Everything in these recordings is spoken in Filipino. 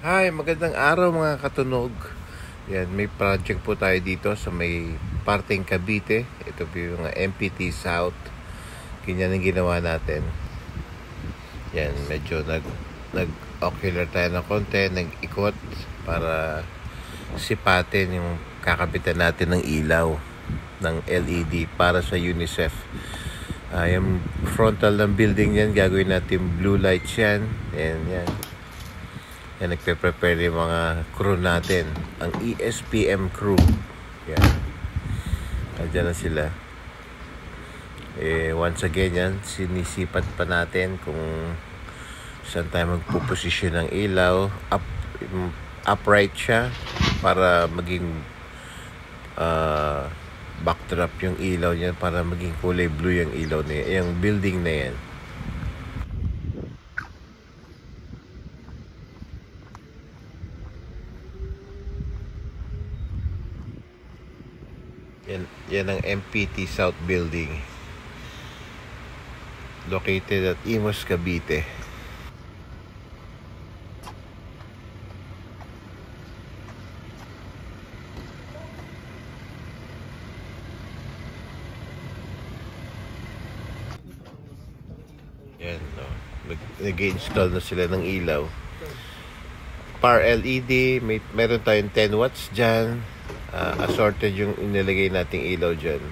Hi, magandang araw mga katunog. Yan, may project po tayo dito sa may parteng Cavite. Ito po yung MPT South. Ganyan ang ginawa natin. Yan, medyo nag-ocular tayo ng konti, nag-ikot para sipatin yung kakabitan natin ng ilaw ng LED para sa UNICEF. Yung frontal ng building yan, gagawin natin blue lights yan. Yan. Yan, nagpe-prepare yung mga crew natin. Ang ESPM crew. Yan. Nandiyan na sila. Once again yan, sinisipat pa natin kung saan tayo magpuposisyon ng ilaw. Upright siya para maging backdrop yung ilaw niya, para maging kulay blue yung ilaw niya, yung building na yan. Yan ang MPT South Building, located at Imus, Cavite. Yan, no. Nag-install na sila ng ilaw. Par LED, meron tayong 10 watts dyan. Assorted yung inilagay nating ilaw dyan.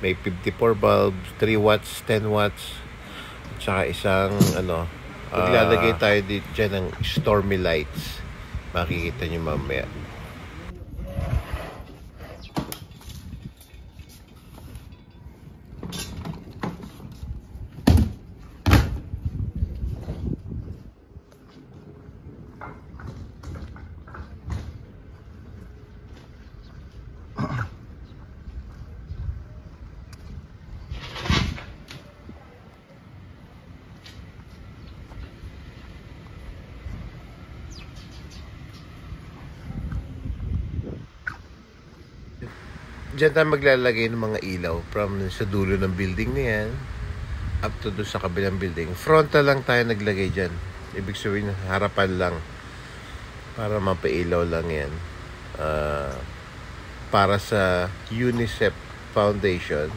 May 54 bulbs, 3 watts, 10 watts, at saka isang maglalagay tayo dyan ng stormy lights. Makikita nyo mamaya. Diyan tayo maglalagay ng mga ilaw from sa dulo ng building na yan up to doon sa kabilang building. Frontal lang tayo naglagay dyan. Ibig sabihin, harapan lang para mapailaw lang yan. Para sa UNICEF Foundation,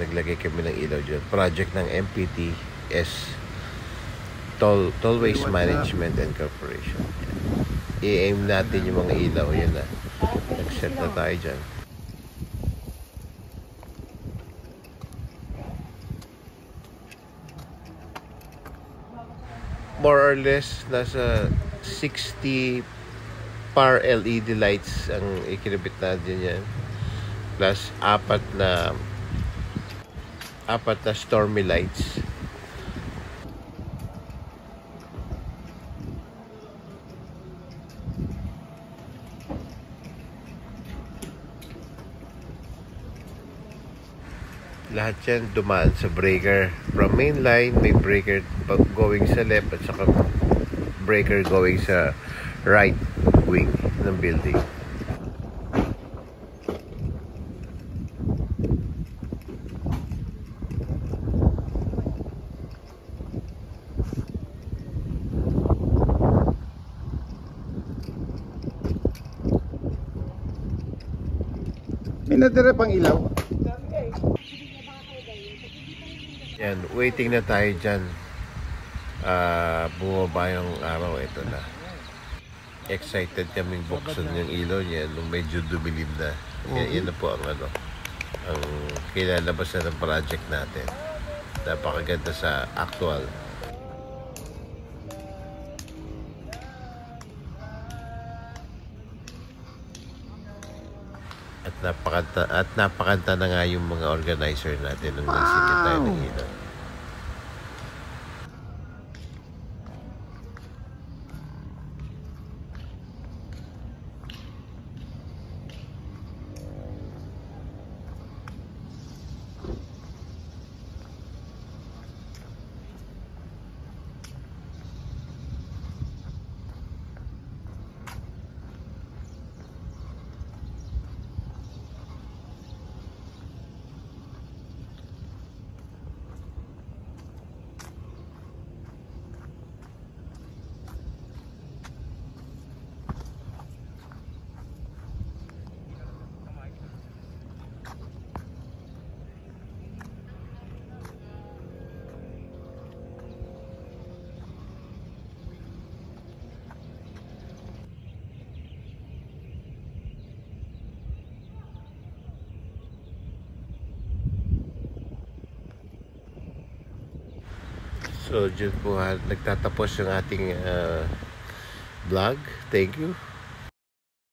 naglagay kami ng ilaw dyan. Project ng MPTS, Tollways Management and Corporation. I-aim natin yung mga ilaw. Yan na, nag-set na tayo dyan. More or less nasa 60 par LED lights ang ikinabit natin yan, plus apat na stormy lights. Lahat yan dumaan sa breaker. From main line, may breaker going sa left at saka breaker going sa right wing ng building. May natira pang ilaw. Yan, waiting na tayo dyan. Bumaba yung araw. Ito na. Excited kaming buksan yung ilaw niya nung medyo dumilim na. Yan na po ang ang kinalabasan ng project natin. Napakaganda sa actual. At napakanta na nga yung mga organizer natin nung nagsilip tayo ng ilaw. So, dyan po nagtatapos yung ating vlog. Thank you.